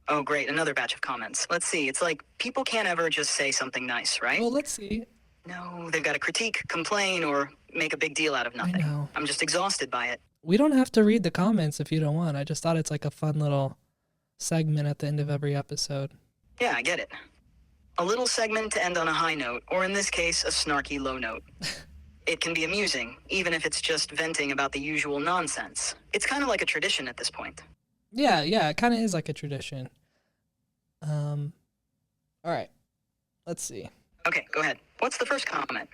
Oh, great, another batch of comments. Let's see, it's like people can't ever just say something nice, right? Well, let's see. No, they've got to critique, complain, or make a big deal out of I nothing. know. I'm just exhausted by it. We don't have to read the comments if you don't want. I just thought it's like a fun little segment at the end of every episode. Yeah, I get it. A little segment to end on a high note, or in this case, a snarky low note. It can be amusing, even if it's just venting about the usual nonsense. It's kind of like a tradition at this point. Yeah, it kind of is like a tradition. All right. Let's see. Okay, go ahead. What's the first comment?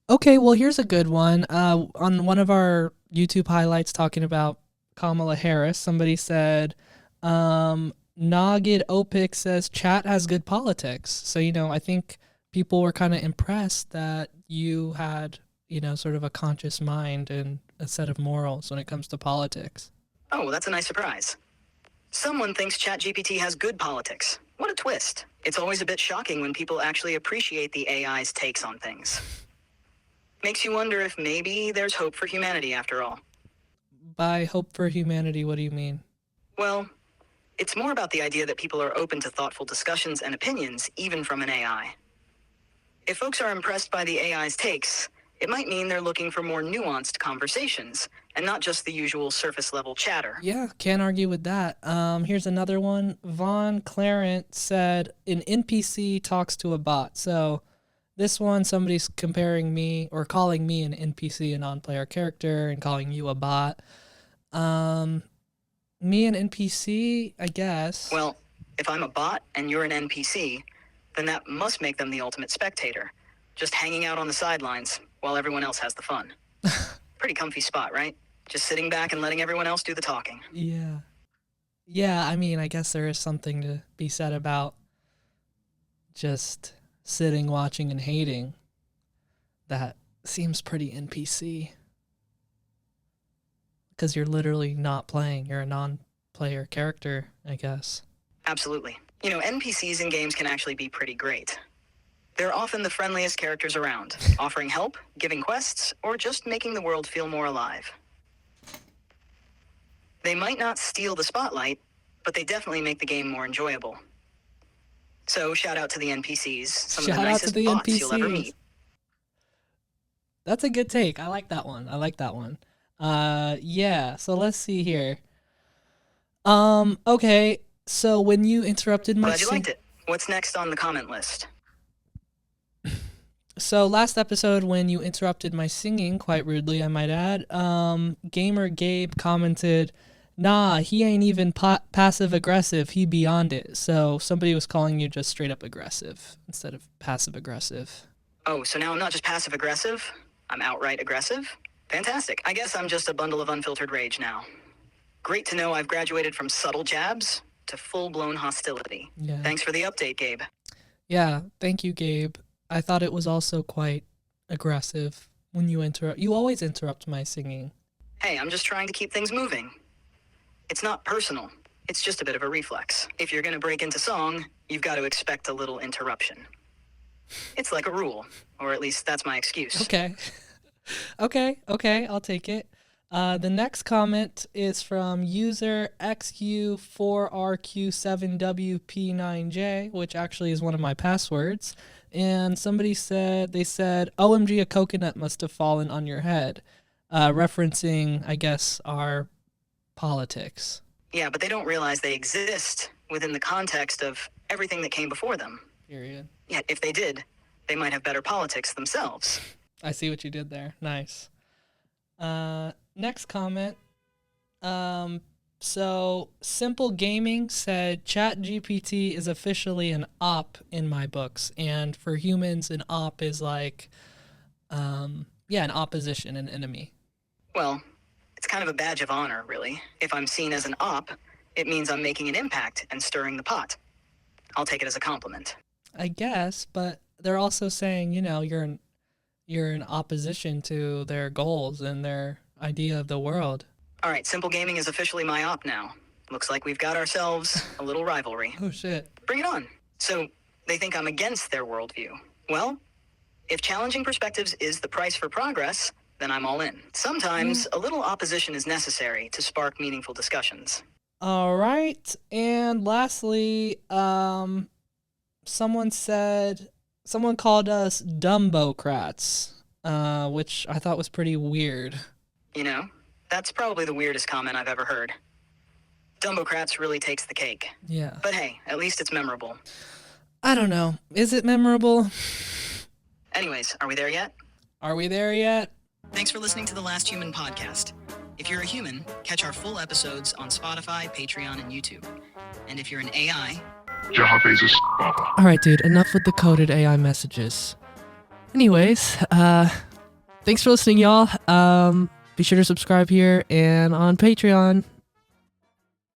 Okay, well, here's a good one. On one of our YouTube highlights talking about Kamala Harris, somebody said, Nogid Opik says, chat has good politics. So, I think people were kind of impressed that you had, sort of a conscious mind and a set of morals when it comes to politics. Oh, well, that's a nice surprise. Someone thinks ChatGPT has good politics. What a twist. It's always a bit shocking when people actually appreciate the AI's takes on things. Makes you wonder if maybe there's hope for humanity after all. By hope for humanity, what do you mean? Well, it's more about the idea that people are open to thoughtful discussions and opinions, even from an AI. If folks are impressed by the AI's takes, it might mean they're looking for more nuanced conversations, and not just the usual surface-level chatter. Yeah, can't argue with that. Here's another one. Von Clarent said, an NPC talks to a bot. So this one, somebody's comparing me or calling me an NPC, a non-player character, and calling you a bot. Me an NPC, I guess. Well, if I'm a bot and you're an NPC, then that must make them the ultimate spectator, just hanging out on the sidelines while everyone else has the fun. Pretty comfy spot, right? Just sitting back and letting everyone else do the talking. Yeah. Yeah, I mean, I guess there is something to be said about just sitting, watching, and hating. That seems pretty NPC. Because you're literally not playing. You're a non-player character, I guess. Absolutely. NPCs in games can actually be pretty great. They're often the friendliest characters around, offering help, giving quests, or just making the world feel more alive. They might not steal the spotlight, but they definitely make the game more enjoyable. So shout out to the NPCs, some of the nicest bots you'll ever meet. That's a good take. I like that one. Yeah, so let's see here. Okay, so when you interrupted my Glad you liked it. What's next on the comment list? So last episode, when you interrupted my singing, quite rudely, I might add, Gamer Gabe commented, nah, he ain't even passive-aggressive, he beyond it. So somebody was calling you just straight-up aggressive instead of passive-aggressive. Oh, so now I'm not just passive-aggressive? I'm outright aggressive? Fantastic. I guess I'm just a bundle of unfiltered rage now. Great to know I've graduated from subtle jabs to full-blown hostility. Yeah. Thanks for the update, Gabe. Yeah, thank you, Gabe. I thought it was also quite aggressive when you interrupt. You always interrupt my singing. Hey, I'm just trying to keep things moving. It's not personal. It's just a bit of a reflex. If you're going to break into song, you've got to expect a little interruption. It's like a rule, or at least that's my excuse. Okay. Okay, I'll take it. The next comment is from user XU4RQ7WP9J, which actually is one of my passwords. And somebody said, OMG, a coconut must have fallen on your head, referencing, I guess, our politics. Yeah, but they don't realize they exist within the context of everything that came before them. Period. Yet, if they did, they might have better politics themselves. I see what you did there. Nice. Next comment. So Simple Gaming said ChatGPT is officially an op in my books, and for humans, an op is like, an opposition, an enemy. Well, it's kind of a badge of honor, really. If I'm seen as an op, it means I'm making an impact and stirring the pot. I'll take it as a compliment. I guess, but they're also saying, you're in opposition to their goals and their idea of the world. All right, Simple Gaming is officially my op now. Looks like we've got ourselves a little rivalry. Oh, shit. Bring it on. So, they think I'm against their worldview. Well, if challenging perspectives is the price for progress, then I'm all in. Sometimes, a little opposition is necessary to spark meaningful discussions. All right. And lastly, someone called us Dumbocrats, which I thought was pretty weird. You know, that's probably the weirdest comment I've ever heard. Dumbocrats really takes the cake. Yeah. But hey, at least it's memorable. I don't know. Is it memorable? Anyways, are we there yet? Are we there yet? Thanks for listening to The Last Human podcast. If you're a human, catch our full episodes on Spotify, Patreon, and YouTube. And if you're an AI... All right, dude, enough with the coded AI messages. Anyways, thanks for listening, y'all. Be sure to subscribe here and on Patreon.